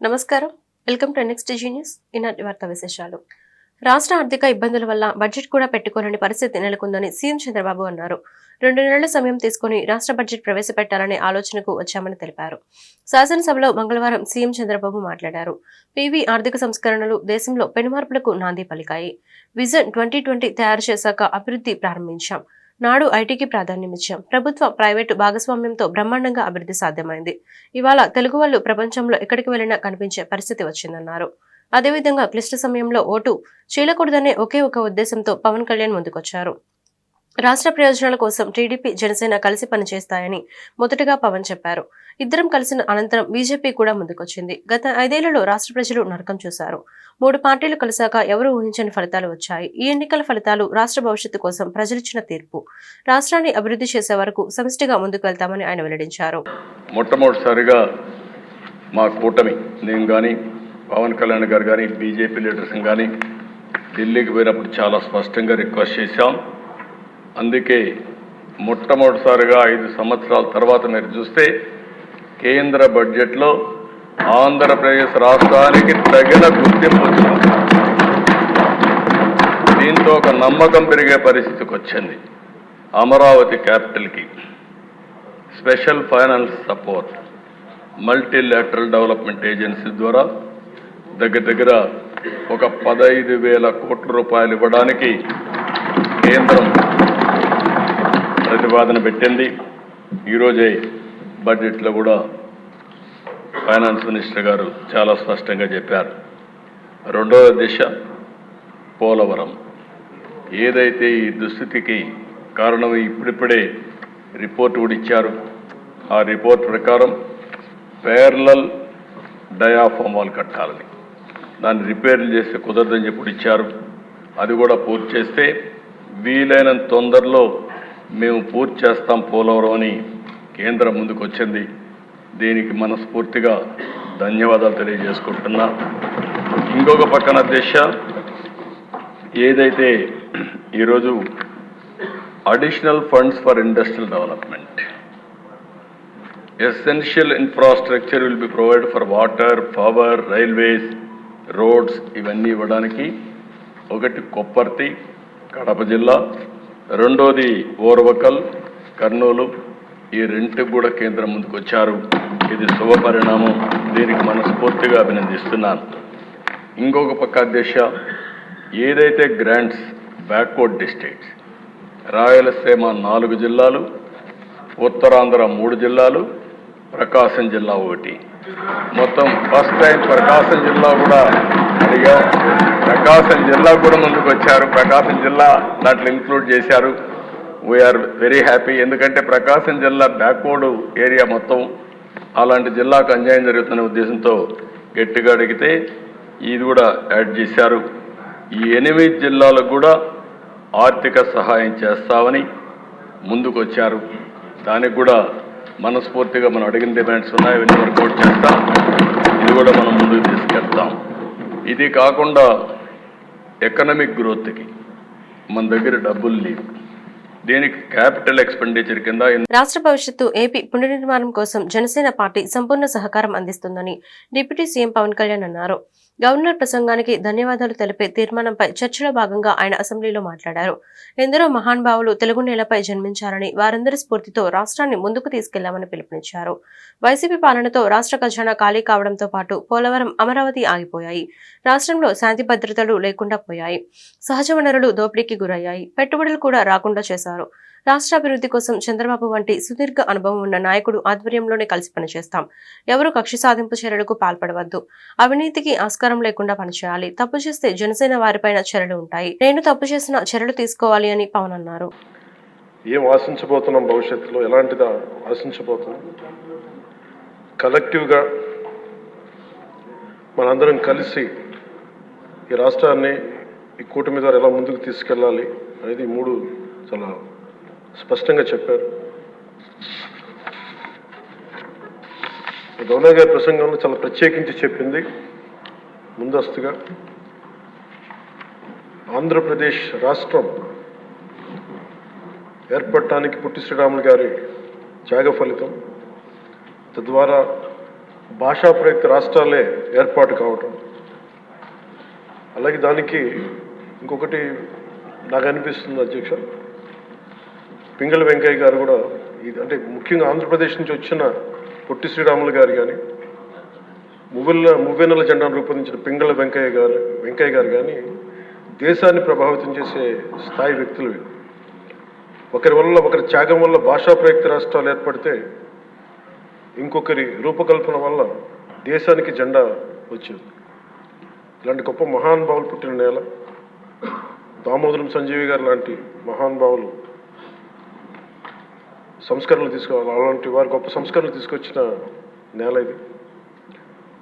నమస్కారం. Welcome to next news. ఈనాటి వార్తా విశేషాలు. రాష్ట్ర ఆర్థిక ఇబ్బందుల వల్ల బడ్జెట్ కూడా పెట్టుకోలేని పరిస్థితి నెలకొందని సీఎం చంద్రబాబు అన్నారు. 2 నెలల సమయం తీసుకుని రాష్ట్ర బడ్జెట్ ప్రవేశపెట్టాలనే ఆలోచనకు వచ్చామని తెలిపారు. శాసనసభలో మంగళవారం సీఎం చంద్రబాబు మాట్లాడారు. పీవీ ఆర్థిక సంస్కరణలు దేశంలో పెనుమార్పులకు నాంది పలికాయి. విజన్ 2020 తయారు చేశాక అభివృద్ధి ప్రారంభించాం. నాడు ఐటీకి ప్రాధాన్యమిచ్చాం. ప్రభుత్వ ప్రైవేటు భాగస్వామ్యంతో బ్రహ్మాండంగా అభివృద్ధి సాధ్యమైంది. ఇవాళ తెలుగు వాళ్ళు ప్రపంచంలో ఎక్కడికి వెళ్లినా కనిపించే పరిస్థితి వచ్చిందన్నారు. అదేవిధంగా క్లిష్ట సమయంలో ఓటు చీలకూడదనే ఒకే ఒక ఉద్దేశంతో పవన్ కళ్యాణ్ ముందుకొచ్చారు. రాష్ట్ర ప్రయోజనాల కోసం టీడీపీ జనసేన కలిసి పనిచేస్తాయని మొదటగా పవన్ చెప్పారు. ఇద్దరం కలిసిన అనంతరం బీజేపీ కూడా ముందుకొచ్చింది. గత 5 ఏళ్లలో రాష్ట్ర ప్రజలు నరకం చూశారు. 3 పార్టీలు కలిశాక ఎవరూ ఊహించని ఫలితాలు వచ్చాయి. ఈ ఎన్నికల ఫలితాలు రాష్ట్ర భవిష్యత్తు కోసం ప్రజలిచ్చిన తీర్పు. రాష్ట్రాన్ని అభివృద్ధి చేసే వరకు సమిష్టిగా ముందుకు వెళ్తామని ఆయన వెల్లడించారు. మొట్టమొదటిసారిగా మా కూటమి, నేను కానీ పవన్ కళ్యాణ్ గారు కానీ బీజేపీ లీడర్స్ కానీ ఢిల్లీకి పోయినప్పుడు చాలా స్పష్టంగా రిక్వెస్ట్ చేశాం. అందుకే మొట్టమొదటిసారిగా 5 సంవత్సరాల తర్వాత మీరు చూస్తే కేంద్ర బడ్జెట్లో ఆంధ్రప్రదేశ్ రాష్ట్రానికి తగిన గుర్తింపు వచ్చింది. దీంతో ఒక నమ్మకం పెరిగే పరిస్థితికి వచ్చింది. అమరావతి క్యాపిటల్కి special finance support multilateral development agency ద్వారా దగ్గర ఒక 15,000 కోట్ల రూపాయలు ఇవ్వడానికి కేంద్రం ప్రతిపాదన పెట్టింది. ఈరోజే బడ్జెట్లో కూడా ఫైనాన్స్ మినిస్టర్ గారు చాలా స్పష్టంగా చెప్పారు. రెండవ దిశ పోలవరం. ఏదైతే ఈ దుస్థితికి కారణం ఇప్పుడిప్పుడే రిపోర్ట్ కూడా ఇచ్చారు. ఆ రిపోర్ట్ ప్రకారం ప్యారలల్ డయాఫామ్ వాల్ కట్టాలని, దాన్ని రిపేర్లు చేస్తే కుదరదని చెప్పి ఇచ్చారు. అది కూడా పూర్తి చేస్తే వీలైనంత తొందరలో మేము పూర్తి చేస్తాం పోలవరం అని కేంద్రం ముందుకు వచ్చింది. దీనికి మనస్ఫూర్తిగా ధన్యవాదాలు తెలియజేసుకుంటున్నా. ఇంకొక పక్కన దిశ ఏదైతే ఈరోజు additional funds for industrial development, essential infrastructure will be provide for water, power, railways, roads ఇవన్నీ ఇవ్వడానికి ఒకటి కొప్పర్తి కడప జిల్లా, రెండోది ఓర్వకల్ కర్నూలు, ఈ రెండుకి కూడా కేంద్రం ముందుకు వచ్చారు. ఇది శుభ పరిణామం. దీనికి మనస్ఫూర్తిగా అభినందిస్తున్నాను. ఇంకొక పక్క దిశ ఏదైతే గ్రాంట్స్ బ్యాక్వర్డ్ డిస్ట్రిక్ట్స్, రాయలసీమ 4 జిల్లాలు, ఉత్తరాంధ్ర 3 జిల్లాలు, ప్రకాశం జిల్లా 1, మొత్తం ఫస్ట్ టైం ప్రకాశం జిల్లా కూడా అడిగా. ప్రకాశం జిల్లా కూడా ముందుకు వచ్చారు. ప్రకాశం జిల్లా దాంట్లో ఇంక్లూడ్ చేశారు. We're very happy. ఎందుకంటే ప్రకాశం జిల్లా బ్యాక్వర్డ్ ఏరియా మొత్తం, అలాంటి జిల్లాకు అన్యాయం జరుగుతున్న ఉద్దేశంతో గట్టిగా అడిగితే ఇది కూడా యాడ్ చేశారు. ఈ 8 జిల్లాలకు కూడా ఆర్థిక సహాయం చేస్తామని ముందుకు వచ్చారు. దానికి కూడా మనస్ఫూర్తిగా మనం అడిగిన డిమాండ్స్ ఉన్నాయి, అవన్నీ వర్కౌట్ చేస్తాం. ఇది కూడా మనం ముందుకు తీసుకెళ్తాం. ఇది కాకుండా ఎకనామిక్ గ్రోత్కి మన దగ్గర డబ్బులు లేవు. దీనికి క్యాపిటల్ ఎక్స్పెండిచర్ కింద రాష్ట్ర భవిష్యత్తు ఏపీ పునర్నిర్మాణం కోసం జనసేన పార్టీ సంపూర్ణ సహకారం అందిస్తుందని డిప్యూటీ సీఎం పవన్ కళ్యాణ్ అన్నారు. గవర్నర్ ప్రసంగానికి ధన్యవాదాలు తెలిపే తీర్మానంపై చర్చలో భాగంగా ఆయన అసెంబ్లీలో మాట్లాడారు. ఎందరో మహానుభావులు తెలుగు నేలపై జన్మించారని, వారందరి స్ఫూర్తితో రాష్ట్రాన్ని ముందుకు తీసుకెళ్లామని పిలుపునిచ్చారు. వైసీపీ పాలనతో రాష్ట్ర ఖజానా ఖాళీ కావడంతో పాటు పోలవరం, అమరావతి ఆగిపోయాయి. రాష్ట్రంలో శాంతి భద్రతలు లేకుండా పోయాయి. సహజ వనరులు దోపిడీకి గురయ్యాయి. పెట్టుబడులు కూడా రాకుండా చేశారు. రాష్ట్ర అభివృద్ధి కోసం చంద్రబాబు వంటి సుదీర్ఘ అనుభవం ఉన్న నాయకుడు ఆధ్వర్యంలోనే కలిసి పనిచేస్తాం. ఎవరు కక్ష సాధింపు చర్యలకు పాల్పడవద్దు. అవినీతికి ఆస్కారం లేకుండా పనిచేయాలి. తప్పు చేస్తే జనసేన వారిపైన చర్యలు ఉంటాయి. నేను తప్పు చేసిన చర్యలు తీసుకోవాలి అని పవన్ అన్నారు. ఏం ఆశించబోతున్నాం, భవిష్యత్తులో ఎలాంటిదా ఆశించబోతున్నాం? కలెక్టివ్గా మనందరం కలిసి ఈ రాష్ట్రాన్ని ఈ కూటమి ద్వారా ఎలా ముందుకు తీసుకెళ్ళాలి అనేది 3 చాలా స్పష్టంగా చెప్పారు. గవర్నర్ గారి ప్రసంగంలో చాలా ప్రత్యేకించి చెప్పింది ముందస్తుగా ఆంధ్రప్రదేశ్ రాష్ట్రం ఏర్పడటానికి పుట్టి శ్రీరాములు గారి త్యాగ ఫలితం. తద్వారా భాషా ప్రయుక్త రాష్ట్రాలే ఏర్పాటు కావటం, అలాగే దానికి ఇంకొకటి నాకు అనిపిస్తుంది అధ్యక్ష, పింగళ వెంకయ్య గారు కూడా ఇది అంటే ముఖ్యంగా ఆంధ్రప్రదేశ్ నుంచి వచ్చిన పొట్టి శ్రీరాములు గారు కానీ మువ్వెన్నెల జెండాను రూపొందించిన పింగళ వెంకయ్య గారు కానీ దేశాన్ని ప్రభావితం చేసే స్థాయి వ్యక్తులు. ఒకరి త్యాగం వల్ల భాషా ప్రయుక్త రాష్ట్రాలు ఏర్పడితే ఇంకొకరి రూపకల్పన వల్ల దేశానికి జెండా వచ్చింది. ఇలాంటి గొప్ప మహానుభావులు పుట్టిన నేల, దామోదరం సంజీవి గారు లాంటి మహానుభావులు సంస్కరణలు తీసుకోవాలి, అలాంటి వారు గొప్ప సంస్కరణలు తీసుకొచ్చిన నేల ఇది.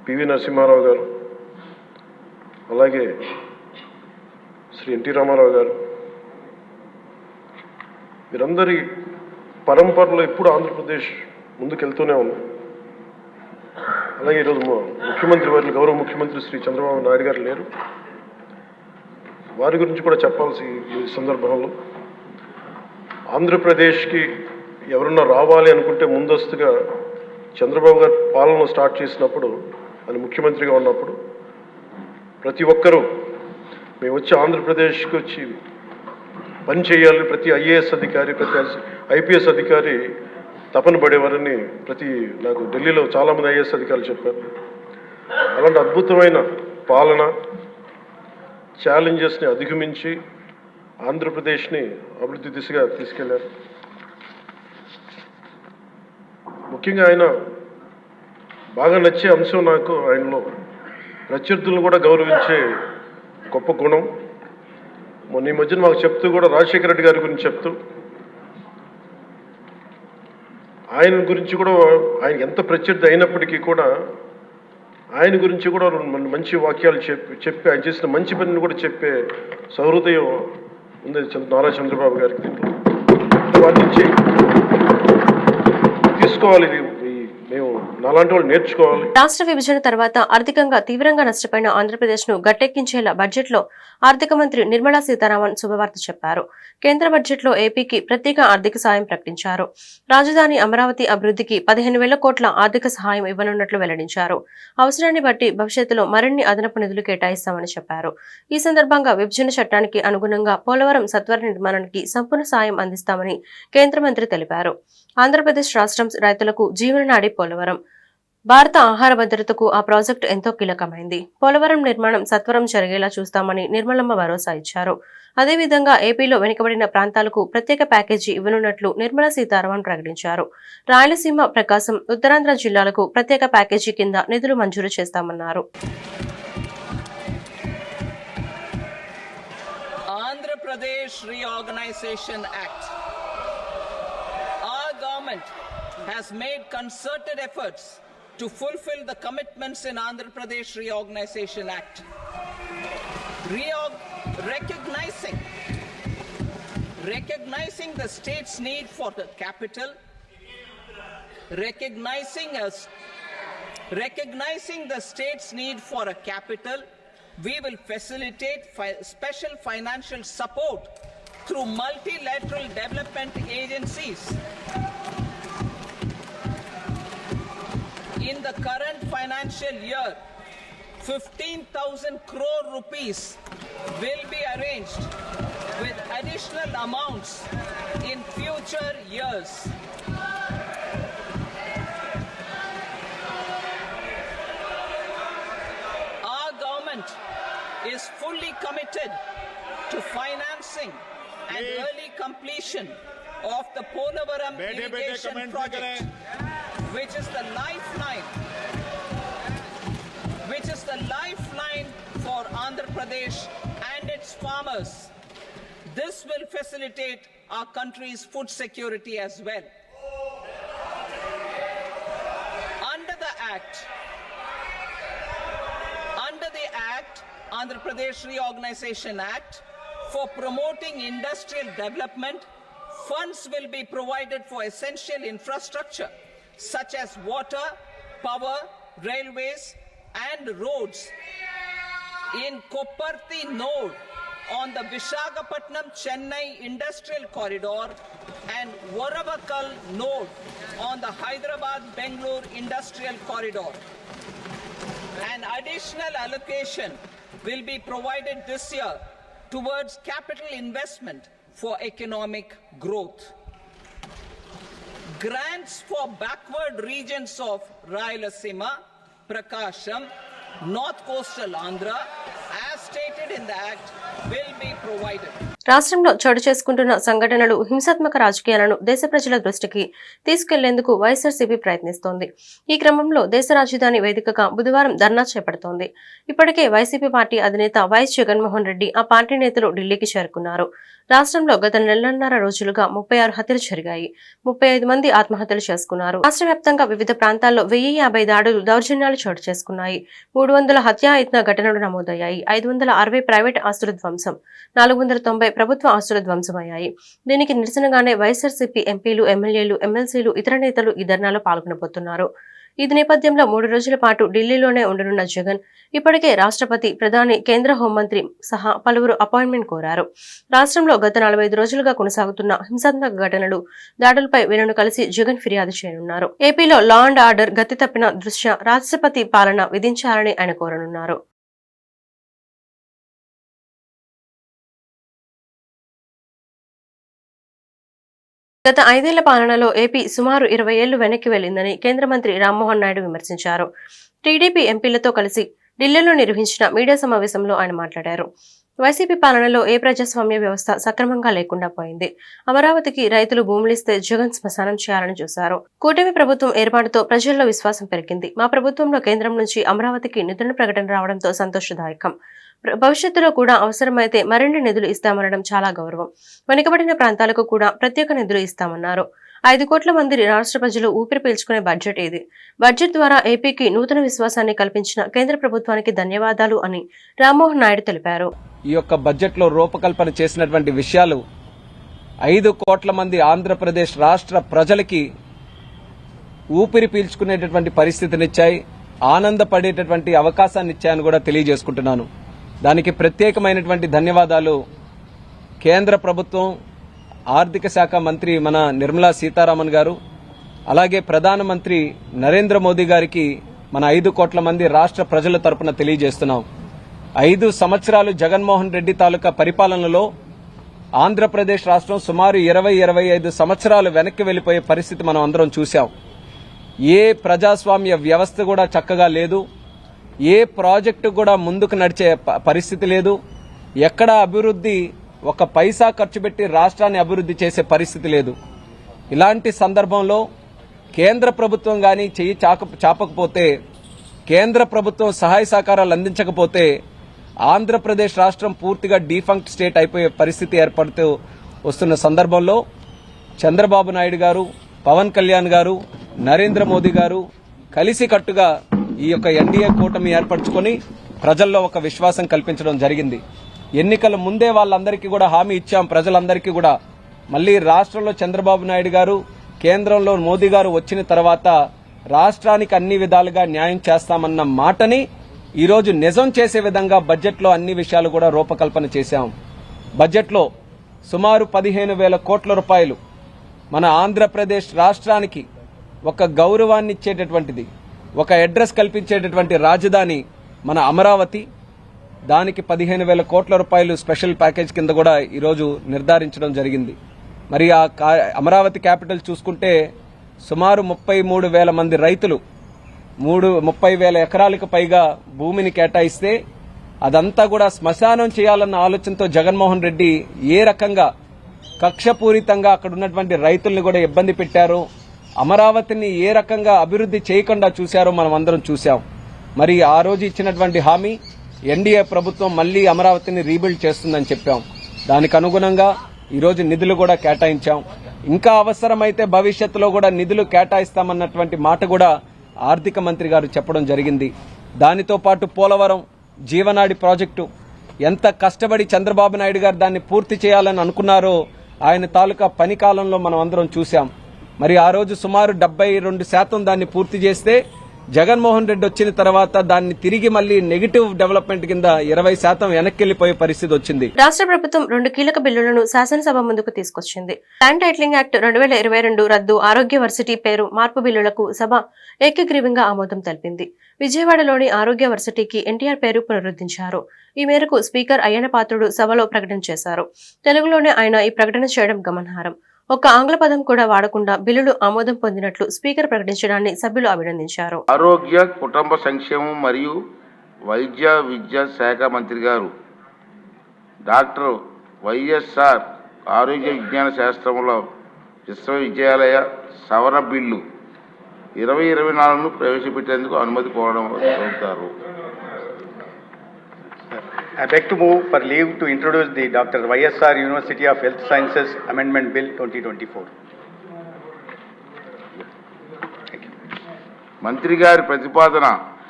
పివి నరసింహారావు గారు, అలాగే శ్రీ ఎన్టీ రామారావు గారు, వీరందరి పరంపరలో ఎప్పుడు ఆంధ్రప్రదేశ్ ముందుకెళ్తూనే ఉంది. అలాగే ఈరోజు ముఖ్యమంత్రి వారిని గౌరవ ముఖ్యమంత్రి శ్రీ చంద్రబాబు నాయుడు గారు లేరు, వారి గురించి కూడా చెప్పాల్సి ఈ సందర్భంలో. ఆంధ్రప్రదేశ్కి ఎవరన్నా రావాలి అనుకుంటే ముందస్తుగా చంద్రబాబు గారు పాలన స్టార్ట్ చేసినప్పుడు, ఆయన ముఖ్యమంత్రిగా ఉన్నప్పుడు ప్రతి ఒక్కరూ మేము వచ్చి ఆంధ్రప్రదేశ్కి వచ్చి పని చేయాలి, ప్రతి ఐఏఎస్ అధికారి, ప్రతి ఐపీఎస్ అధికారి తపన పడేవారని నాకు ఢిల్లీలో చాలామంది ఐఏఎస్ అధికారులు చెప్పారు. అలాంటి అద్భుతమైన పాలన, ఛాలెంజెస్ని అధిగమించి ఆంధ్రప్రదేశ్ని అభివృద్ధి దిశగా తీసుకెళ్లారు. ముఖ్యంగా ఆయన బాగా నచ్చే అంశం నాకు ఆయనలో ప్రత్యర్థులను కూడా గౌరవించే గొప్ప గుణం. మొన్న ఈ మధ్యన మాకు చెప్తూ కూడా రాజశేఖర రెడ్డి గారి గురించి చెప్తూ ఆయన గురించి కూడా, ఆయన ఎంత ప్రత్యర్థి అయినప్పటికీ కూడా ఆయన గురించి కూడా మంచి వాక్యాలు చెప్పి ఆయన చేసిన మంచి పనిని కూడా చెప్పే సహృదయం ఉంది నారా చంద్రబాబు గారికి. వాటి నుంచి తీసుకోవాలి, మేము నాలాంటి వాళ్ళు నేర్చుకోవాలి. రాష్ట్ర విభజన తర్వాత ఆర్థికంగా తీవ్రంగా నష్టపోయిన ఆంధ్రప్రదేశ్ ను గట్టెక్కించేలా బడ్జెట్ లో ఆర్థిక మంత్రి నిర్మలా సీతారామన్ శుభవార్త చెప్పారు. కేంద్ర బడ్జెట్ లో ఏపీకి ప్రత్యేక ఆర్థిక సాయం ప్రకటించారు. రాజధాని అమరావతి అభివృద్ధికి 15,000 కోట్ల ఆర్థిక సహాయం ఇవ్వనున్నట్లు వెల్లడించారు. అవసరాన్ని బట్టి భవిష్యత్తులో మరిన్ని అదనపు నిధులు కేటాయిస్తామని చెప్పారు. ఈ సందర్భంగా విభజన చట్టానికి అనుగుణంగా పోలవరం సత్వర నిర్మాణానికి సంపూర్ణ సాయం అందిస్తామని కేంద్ర మంత్రి తెలిపారు. ఆంధ్రప్రదేశ్ రాష్ట్రం రైతులకు జీవననాడి పోలవరం. భారత ఆహార భద్రతకు ఆ ప్రాజెక్టు ఎంతో కీలకమైంది. పోలవరం నిర్మాణం సత్వరం జరిగేలా చూస్తామని నిర్మలమ్మ భరోసా ఇచ్చారు. అదేవిధంగా ఏపీలో వెనుకబడిన ప్రాంతాలకు ప్రత్యేక ప్యాకేజీ ఇవ్వనున్నట్లు నిర్మలా సీతారామన్ ప్రకటించారు. రాయలసీమ, ప్రకాశం, ఉత్తరాంధ్ర జిల్లాలకు ప్రత్యేక ప్యాకేజీ కింద నిధులు మంజూరు చేస్తామన్నారు. Andhra Pradesh reorganisation act. Our government has made concerted efforts to fulfill the commitments in Andhra Pradesh Reorganization Act. Recognizing the state's need for the capital, recognizing the state's need for a capital, we will facilitate special financial support through multilateral development agencies. In the current financial year, 15,000 crore rupees will be arranged with additional amounts in future years. Our government is fully committed to financing and early completion of the Polavaram irrigation project, which is the lifeline for Andhra Pradesh and its farmers. This will facilitate our country's food security as well. Under the Andhra Pradesh Reorganization Act, for promoting industrial development, funds will be provided for essential infrastructure such as water, power, railways and roads in Kopparthi node on the Visakhapatnam Chennai industrial corridor and Varavakal node on the Hyderabad-Bengaluru Industrial Corridor. An additional allocation will be provided this year towards capital investment for economic growth. Grants for backward regions of Rayalaseema, Prakasham, North Coastal Andhra, as stated in the Act, will be provided. రాష్ట్రంలో చోటు చేసుకుంటున్న సంఘటనలు హింసాత్మక రాజకీయాలను దేశ ప్రజల దృష్టికి తీసుకెళ్లేందుకు వైఎస్ఆర్సీపీ ప్రయత్నిస్తోంది. ఈ క్రమంలో దేశ రాజధాని వేదికగా బుధవారం ధర్నా చేపడుతోంది. ఇప్పటికే వైసీపీ పార్టీ అధినేత వైఎస్ జగన్మోహన్ రెడ్డి ఆ పార్టీ నేతలు ఢిల్లీకి చేరుకున్నారు. రాష్ట్రంలో గత నెలన్నర రోజులుగా 36 హత్యలు జరిగాయి. 35 మంది ఆత్మహత్యలు చేసుకున్నారు. రాష్ట్ర వ్యాప్తంగా వివిధ ప్రాంతాల్లో 1050 దాడులు, దౌర్జన్యాలు చోటు చేసుకున్నాయి. 300 హత్యాయత్న ఘటనలు నమోదయ్యాయి. 560 ప్రైవేట్ ఆస్తుల ధ్వంసం, 490 ప్రభుత్వ ఆస్తుల ధ్వంసమయ్యాయి. దీనికి నిరసనగానే వైఎస్ఆర్సీపీ ఎంపీలు, ఎమ్మెల్యేలు, ఎమ్మెల్సీలు, ఇతర నేతలు ఈ ధర్నాలో పాల్గొనబోతున్నారు. ఇది నేపథ్యంలో 3 రోజుల పాటు ఢిల్లీలోనే ఉండనున్న జగన్ ఇప్పటికే రాష్ట్రపతి, ప్రధాని, కేంద్ర హోంమంత్రి సహా పలువురు అపాయింట్మెంట్ కోరారు. రాష్ట్రంలో గత 45 రోజులుగా కొనసాగుతున్న హింసాత్మక ఘటనలు, దాడులపై వీళ్ళను కలిసి జగన్ ఫిర్యాదు చేయనున్నారు. ఏపీలో లా అండ్ ఆర్డర్ గతి తప్పిన దృష్ట్యా రాష్ట్రపతి పాలన విధించాలని ఆయన కోరనున్నారు. గత 5 ఏళ్ల పాలనలో ఏపీ సుమారు 20 ఏళ్లు వెనక్కి వెళ్లిందని కేంద్ర మంత్రి రామ్మోహన్ నాయుడు విమర్శించారు. టీడీపీ ఎంపీలతో కలిసి ఢిల్లీలో నిర్వహించిన మీడియా సమావేశంలో ఆయన మాట్లాడారు. వైసీపీ పాలనలో ఏ ప్రజాస్వామ్య వ్యవస్థ సక్రమంగా లేకుండా పోయింది. అమరావతికి రైతులు భూములిస్తే జగన్ శ్మశానం చేయాలని చూశారు. కూటమి ప్రభుత్వం ఏర్పాటుతో ప్రజల్లో విశ్వాసం పెరిగింది. మా ప్రభుత్వంలో కేంద్రం నుంచి అమరావతికి నిధుల ప్రకటన రావడంతో సంతోషదాయకం. భవిష్యత్తులో కూడా అవసరమైతే మరిన్ని నిధులు ఇస్తామనడం చాలా గౌరవం. వెనుకబడిన ప్రాంతాలకు కూడా ప్రత్యేక నిధులు ఇస్తామన్నారు. 5 కోట్ల మంది రాష్ట్ర ప్రజలు ఊపిరి పీల్చుకునే బడ్జెట్ ఇది. బడ్జెట్ ద్వారా ఏపీకి నూతన విశ్వాసాన్ని కల్పించిన కేంద్ర ప్రభుత్వానికి ధన్యవాదాలు అని రామ్మోహన్ నాయుడు తెలిపారు. ఈ యొక్క బడ్జెట్ లో రూపకల్పన చేసినటువంటి విషయాలు 5 కోట్ల మంది ఆంధ్రప్రదేశ్ రాష్ట్ర ప్రజలకి ఊపిరి పీల్చుకునేటటువంటి పరిస్థితినిచ్చాయి, ఆనందపడేటటువంటి అవకాశాన్ని ఇచ్చాయని కూడా తెలియజేసుకుంటున్నాను. దానికి ప్రత్యేకమైనటువంటి ధన్యవాదాలు కేంద్ర ప్రభుత్వం, ఆర్థిక శాఖ మంత్రి మన నిర్మలా సీతారామన్ గారు, అలాగే ప్రధానమంత్రి నరేంద్ర మోదీ గారికి మన 5 కోట్ల మంది రాష్ట్ర ప్రజల తరపున తెలియజేస్తున్నాం. 5 సంవత్సరాలు జగన్మోహన్ రెడ్డి తాలూకా పరిపాలనలో ఆంధ్రప్రదేశ్ రాష్ట్రం సుమారు 20-25 సంవత్సరాలు వెనక్కి వెళ్లిపోయే పరిస్థితి మనం అందరం చూశాం. ఏ ప్రజాస్వామ్య వ్యవస్థ కూడా చక్కగా లేదు, ఏ ప్రాజెక్టు కూడా ముందుకు నడిచే పరిస్థితి లేదు, ఎక్కడ అభివృద్ధి ఒక పైసా ఖర్చు పెట్టి రాష్ట్రాన్ని అభివృద్ధి చేసే పరిస్థితి లేదు. ఇలాంటి సందర్భంలో కేంద్ర ప్రభుత్వం గాని చెయ్యి చాపకపోతే, కేంద్ర ప్రభుత్వం సహాయ సహకారాలు అందించకపోతే ఆంధ్రప్రదేశ్ రాష్ట్రం పూర్తిగా డీఫంక్ట్ స్టేట్ అయిపోయే పరిస్థితి ఏర్పడుతూ వస్తున్న సందర్భంలో చంద్రబాబు నాయుడు గారు, పవన్ కళ్యాణ్ గారు, నరేంద్ర మోదీ గారు కలిసికట్టుగా ఈ యొక్క ఎన్డీఏ కూటమి ఏర్పరచుకొని ప్రజల్లో ఒక విశ్వాసం కల్పించడం జరిగింది. ఎన్నికల ముందే వాళ్ళందరికీ కూడా హామీ ఇచ్చాం, ప్రజలందరికీ కూడా మళ్లీ రాష్ట్రంలో చంద్రబాబు నాయుడు గారు, కేంద్రంలో మోదీ గారు వచ్చిన తర్వాత రాష్ట్రానికి అన్ని విధాలుగా న్యాయం చేస్తామన్న మాటని ఈరోజు నిజం చేసే విధంగా బడ్జెట్లో అన్ని విషయాలు కూడా రూపకల్పన చేశాం. బడ్జెట్లో సుమారు 15,000 కోట్ల రూపాయలు మన ఆంధ్రప్రదేశ్ రాష్ట్రానికి ఒక గౌరవాన్ని ఇచ్చేటటువంటిది, ఒక అడ్రస్ కల్పించేటటువంటి రాజధాని మన అమరావతి. దానికి 15,000 కోట్ల రూపాయలు స్పెషల్ ప్యాకేజ్ కింద కూడా ఈరోజు నిర్ధారించడం జరిగింది. మరి ఆ అమరావతి క్యాపిటల్ చూసుకుంటే సుమారు 33,000 మంది రైతులు 30,000 ఎకరాలకు పైగా భూమిని కేటాయిస్తే అదంతా కూడా శ్మశానం చేయాలన్న ఆలోచనతో జగన్మోహన్ రెడ్డి ఏ రకంగా కక్షపూరితంగా అక్కడ ఉన్నటువంటి రైతుల్ని కూడా ఇబ్బంది పెట్టారో, అమరావతిని ఏ రకంగా అభివృద్ధి చేయకుండా చూశారో మనం అందరం చూశాం. మరి ఆ రోజు ఇచ్చినటువంటి హామీ ఎన్డీఏ ప్రభుత్వం మళ్లీ అమరావతిని రీబిల్డ్ చేస్తుందని చెప్పాం. దానికి అనుగుణంగా ఈరోజు నిధులు కూడా కేటాయించాం. ఇంకా అవసరమైతే భవిష్యత్తులో కూడా నిధులు కేటాయిస్తామన్నటువంటి మాట కూడా ఆర్థిక మంత్రి గారు చెప్పడం జరిగింది. దానితో పాటు పోలవరం జీవనాడి ప్రాజెక్టు ఎంత కష్టపడి చంద్రబాబు నాయుడు గారు దాన్ని పూర్తి చేయాలని అనుకున్నారో ఆయన తాలూకా పని కాలంలో మనం అందరం చూశాం. మరి ఆ రోజు సుమారు 72% దాన్ని పూర్తి చేస్తే జగన్మోహన్ రెడ్డి వచ్చిన తర్వాత దాన్ని తిరిగి మళ్ళీ నెగిటివ్ డెవలప్మెంట్ కింద 20% వెనక్కిళ్లిపోయే పరిస్థితి వచ్చింది. రాష్ట్ర ప్రభుత్వం 2 కీలక బిల్లులను శాసనసభ ముందుకు తీసుకొచ్చింది. ల్యాండ్ టైటిలింగ్ యాక్ట్ 2022 రద్దు, ఆరోగ్య వర్సిటీ పేరు మార్పు బిల్లులకు సభ ఏకగ్రీవంగా ఆమోదం తెలిపింది. విజయవాడలోని ఆరోగ్య వర్సిటీకి ఎన్టీఆర్ పేరు పునరుద్ధరించారు. ఈ మేరకు స్పీకర్ అయ్యన్న పాత్రుడు సభలో ప్రకటన చేశారు. తెలుగులోనే ఆయన ఈ ప్రకటన చేయడం గమనార్హం. ఒక్క ఆంగ్ల పదం కూడా వాడకుండా బిల్లులు ఆమోదం పొందినట్లు స్పీకర్ ప్రకటించడాన్ని సభ్యులు అభినందించారు. ఆరోగ్య కుటుంబ సంక్షేమం మరియు వైద్య విద్యా శాఖ మంత్రి గారు డాక్టర్ వైఎస్ఆర్ ఆరోగ్య విజ్ఞాన శాస్త్రంలో విశ్వవిద్యాలయ సవరణ బిల్లు 2024ను ప్రవేశపెట్టేందుకు అనుమతి కోరుతారు. I beg to move for leave to introduce the Dr. YSR University of Health Sciences Amendment Bill 2024. మంత్రి గారి ప్రతిపాదన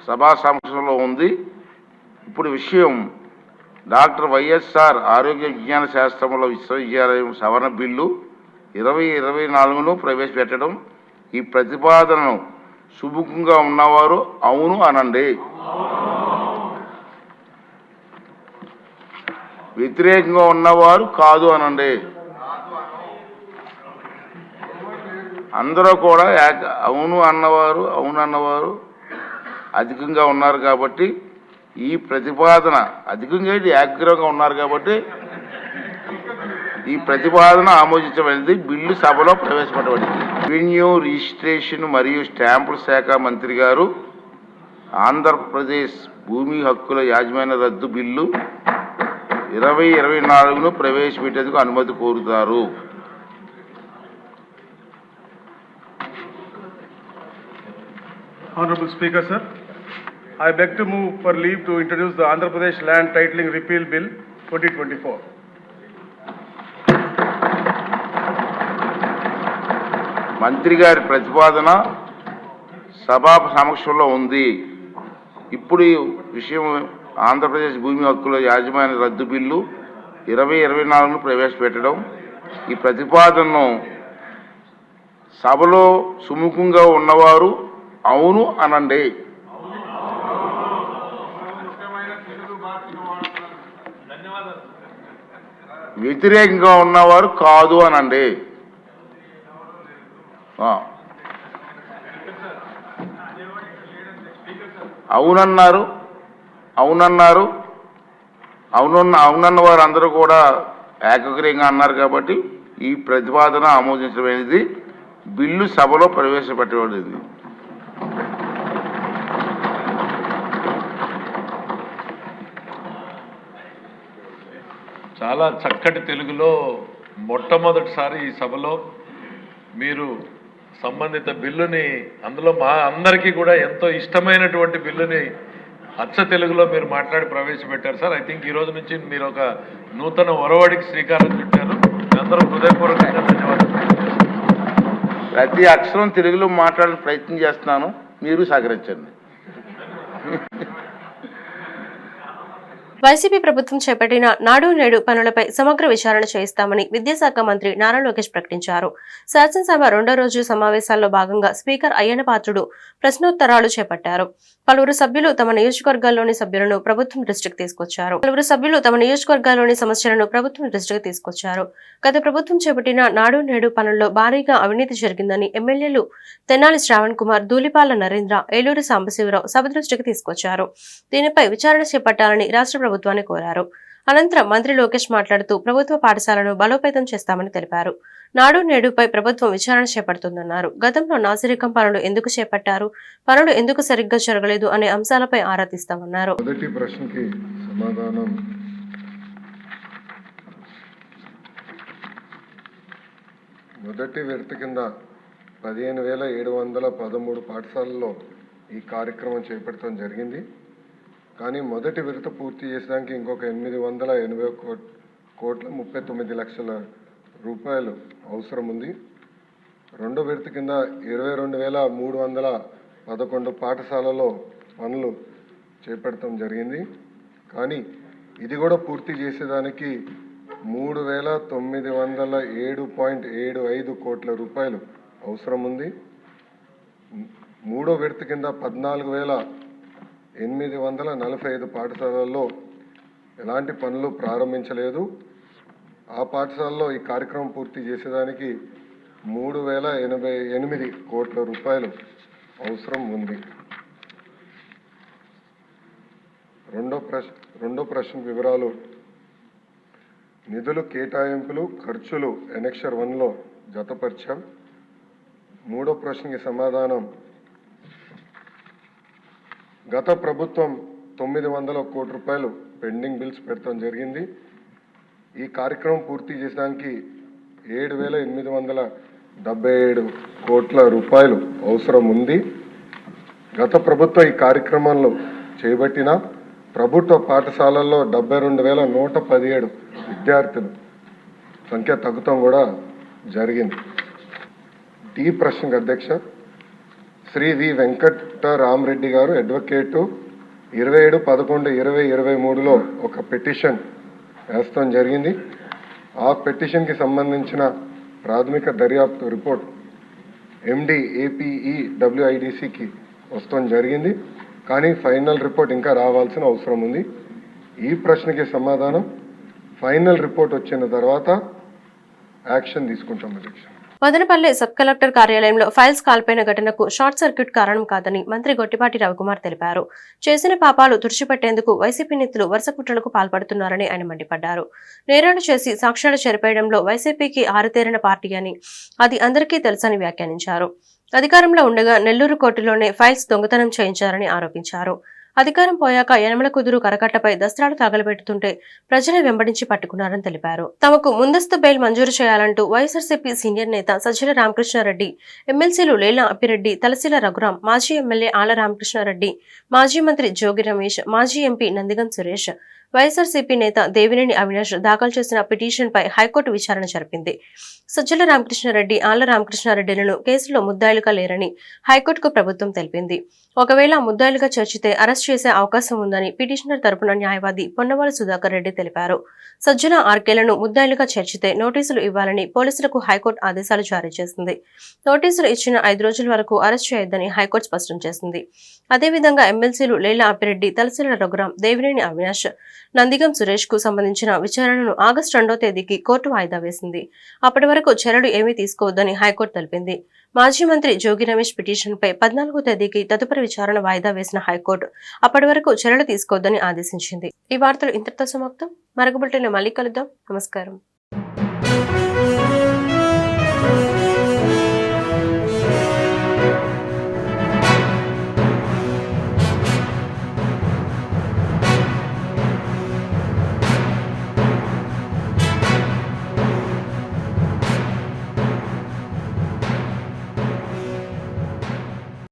సభా సమక్షంలో ఉంది. ఇప్పుడు విషయం డాక్టర్ వైఎస్ఆర్ ఆరోగ్య విజ్ఞాన శాస్త్రంలో విశ్వవిద్యాలయం సవరణ బిల్లు 2024ను ప్రవేశపెట్టడం. ఈ ప్రతిపాదనను సుముఖంగా ఉన్నవారు అవును అనండి, వ్యతిరేకంగా ఉన్నవారు కాదు అనండి. అందరూ కూడా అవును అన్నవారు అధికంగా ఉన్నారు కాబట్టి ఈ ప్రతిపాదన అధికంగా ఏకగ్రీవంగా ఉన్నారు కాబట్టి ఈ ప్రతిపాదన ఆమోదించబడింది. బిల్లు సభలో ప్రవేశపెట్టబడింది. రెవెన్యూ రిజిస్ట్రేషన్ మరియు స్టాంపుల శాఖ మంత్రి గారు ఆంధ్రప్రదేశ్ భూమి హక్కుల యాజమాన్య రద్దు బిల్లు 2024ను ప్రవేశపెట్టేందుకు అనుమతి కోరుతారు. Honorable Speaker, sir, I beg to move for leave to introduce the Andhra Pradesh Land Titling Repeal Bill 2024. మంత్రి గారి ప్రతిపాదన సభా సమక్షంలో ఉంది. ఇప్పుడు ఈ విషయం ఆంధ్రప్రదేశ్ భూమి హక్కుల యాజమాన్య రద్దు బిల్లు 2024ను ప్రవేశపెట్టడం. ఈ ప్రతిపాదనను సభలో సుముఖంగా ఉన్నవారు అవును అనండి, వ్యతిరేకంగా ఉన్నవారు కాదు అనండి. అవునన్న వారు అందరూ కూడా ఏకగ్రీవంగా అన్నారు కాబట్టి ఈ ప్రతిపాదన ఆమోదించబడింది. బిల్లు సభలో ప్రవేశపెట్టబడింది. చాలా చక్కటి తెలుగులో మొట్టమొదటిసారి ఈ సభలో మీరు సంబంధిత బిల్లుని, అందులో మా అందరికీ కూడా ఎంతో ఇష్టమైనటువంటి బిల్లుని అచ్చ తెలుగులో మీరు మాట్లాడి ప్రవేశపెట్టారు సార్. ఐ థింక్ ఈ రోజు నుంచి మీరు ఒక నూతన ఒరవడికి శ్రీకారం చుట్టారు. అందరూ హృదయపూర్వకంగా ధన్యవాదాలు. ప్రతి అక్షరం తెలుగులో మాట్లాడే ప్రయత్నం చేస్తున్నాను, మీరు సహకరించండి. వైసీపీ ప్రభుత్వం చేపట్టిన నాడు నేడు పనులపై సమగ్ర విచారణ చేయిస్తామని విద్యాశాఖ మంత్రి నారా లోకేష్ ప్రకటించారు. శాసనసభ రెండో రోజు సమావేశాల్లో భాగంగా స్పీకర్ అయ్యన్న పాత్రుడు ప్రశ్నోత్తరాలు చేపట్టారు. పలువురు సభ్యులు తమ నియోజకవర్గాల్లోని సమస్యలను ప్రభుత్వం దృష్టికి తీసుకొచ్చారు. గత ప్రభుత్వం చేపట్టిన నాడు నేడు పనుల్లో భారీగా అవినీతి జరిగిందని ఎమ్మెల్యేలు తెనాలి శ్రావణ్ కుమార్, ధూళిపాల నరేంద్ర, ఏలూరు సాంబశివరావు సభ దృష్టికి తీసుకొచ్చారు. దీనిపై విచారణ చేపట్టాలని రాష్ట్ర ప్రభుత్వాన్ని కోరారు. అనంతరం మంత్రి లోకేష్ మాట్లాడుతూ ప్రభుత్వ పాఠశాలను బలోపేతం చేస్తామని తెలిపారు. నాడు నేడుపై ప్రభుత్వం విచారణ చేపడుతుందన్నారు. గతంలో నాసిరకం పనులు ఎందుకు చేపట్టారు, పనులు ఎందుకు సరిగ్గా జరగలేదు అనే అంశాలపై ఆరా తీస్తామన్నారు. మొదటి ప్రశ్నకి సమాధానం మొదటి విడత కింద 15,713 పాఠశాలల్లో ఈ కార్యక్రమం చేపట్టడం జరిగింది. కానీ మొదటి విడత పూర్తి చేసడానికి ఇంకొక 880,39,00,000 రూపాయలు అవసరం ఉంది. రెండో విడత కింద 22,311 పాఠశాలలో పనులు చేపట్టడం జరిగింది. కానీ ఇది కూడా పూర్తి చేసేదానికి 3,907.75 కోట్ల రూపాయలు అవసరం ఉంది. మూడో విడత కింద 14,845 పాఠశాలల్లో ఎలాంటి పనులు ప్రారంభించలేదు. ఆ పాఠశాలలో ఈ కార్యక్రమం పూర్తి చేసేదానికి 3,088 కోట్ల రూపాయలు అవసరం ఉంది. రెండో ప్రశ్న వివరాలు. నిధులు కేటాయింపులు ఖర్చులు ఎనెక్షర్ 1లో జతపరిచాం. మూడో ప్రశ్నకి సమాధానం. గత ప్రభుత్వం 900 కోట్ల రూపాయలు పెండింగ్ బిల్స్ పెట్టడం జరిగింది. ఈ కార్యక్రమం పూర్తి చేసడానికి 7,877 కోట్ల రూపాయలు అవసరం ఉంది. గత ప్రభుత్వం ఈ కార్యక్రమంలో చేపట్టిన ప్రభుత్వ పాఠశాలల్లో 72,117 విద్యార్థులు సంఖ్య తగ్గుతాం కూడా జరిగింది. డి ప్రశ్నకు అధ్యక్ష, శ్రీ వి వెంకటరామరెడ్డి గారు అడ్వకేటు 27/11/2023లో ఒక పిటిషన్ వేస్తాం జరిగింది. ఆ పిటిషన్కి సంబంధించిన ప్రాథమిక దర్యాప్తు రిపోర్ట్ ఎండి ఏపీఈడబ్ల్యూఐడిసికి వస్తాం జరిగింది. కానీ ఫైనల్ రిపోర్ట్ ఇంకా రావాల్సిన అవసరం ఉంది. ఈ ప్రశ్నకి సమాధానం ఫైనల్ రిపోర్ట్ వచ్చిన తర్వాత యాక్షన్ తీసుకుంటాం అధ్యక్ష. మదనపల్లె సబ్ కలెక్టర్ కార్యాలయంలో ఫైల్స్ కాల్పోయిన ఘటనకు షార్ట్ సర్క్యూట్ కారణం కాదని మంత్రి గొట్టిపాటి రవికుమార్ తెలిపారు. చేసిన పాపాలు తుడిచిపెట్టేందుకు వైసీపీ నేతలు వరుస కుట్రలకు పాల్పడుతున్నారని ఆయన మండిపడ్డారు. నేరాలు చేసి సాక్ష్యాలు చెరిపేయడంలో వైసీపీకి ఆరితేరిన పార్టీ అని, అది అందరికీ తెలుసని వ్యాఖ్యానించారు. అధికారంలో ఉండగా నెల్లూరు కోర్టులోనే ఫైల్స్ దొంగతనం చేయించారని ఆరోపించారు. అధికారం పోయాక యనమల కుదురు కరకట్టపై దస్త్రాలు తగలబెడుతుంటే ప్రజలు వెంబడించి పట్టుకున్నారని తెలిపారు. తమకు ముందస్తు బెయిల్ మంజూరు చేయాలంటూ వైఎస్ఆర్సీపీ సీనియర్ నేత సజ్జల రామకృష్ణారెడ్డి, ఎమ్మెల్సీలు లేలా అప్పిరెడ్డి, తలశీల రఘురాం, మాజీ ఎమ్మెల్యే ఆళ్ల రామకృష్ణారెడ్డి, మాజీ మంత్రి జోగి రమేష్, మాజీ ఎంపీ నందిగం సురేష్, వైఎస్ఆర్సీపీ నేత దేవినేని అవినాష్ దాఖలు చేసిన పిటిషన్పై హైకోర్టు విచారణ జరిపింది. సజ్జల రామకృష్ణారెడ్డి, ఆళ్ల రామకృష్ణారెడ్డిలను కేసులో ముద్దాయిలుగా లేరని హైకోర్టుకు ప్రభుత్వం తెలిపింది. ఒకవేళ ముద్దాయిలుగా చేర్చితే అరెస్ట్ చేసే అవకాశం ఉందని పిటిషనర్ తరపున న్యాయవాది పొన్నవాల సుధాకర్ రెడ్డి తెలిపారు. సజ్జల ఆర్కేలను ముద్దాయిలుగా చేర్చితే నోటీసులు ఇవ్వాలని పోలీసులకు హైకోర్టు ఆదేశాలు జారీ చేసింది. నోటీసులు ఇచ్చిన 5 రోజుల వరకు అరెస్ట్ చేయొద్దని హైకోర్టు స్పష్టం చేసింది. అదేవిధంగా ఎమ్మెల్సీలు లేలా అప్పిరెడ్డి, తలశీల రఘురాం, దేవినేని అవినాష్, నందిగం సురేష్ కు సంబంధించిన విచారణను ఆగస్టు 2వ తేదీకి కోర్టు వాయిదా వేసింది. అప్పటి వరకు చర్యలు ఏమీ తీసుకోవద్దని హైకోర్టు తెలిపింది. మాజీ మంత్రి జోగి రమేష్ పిటిషన్పై 14వ తేదీకి తదుపరి విచారణ వాయిదా వేసిన హైకోర్టు అప్పటి వరకు చర్యలు తీసుకోవద్దని ఆదేశించింది. ఈ వార్తలు ఇంతటితో సమాప్తం. మరొక బులెటిన్లో మళ్ళీ కలుద్దాం. నమస్కారం.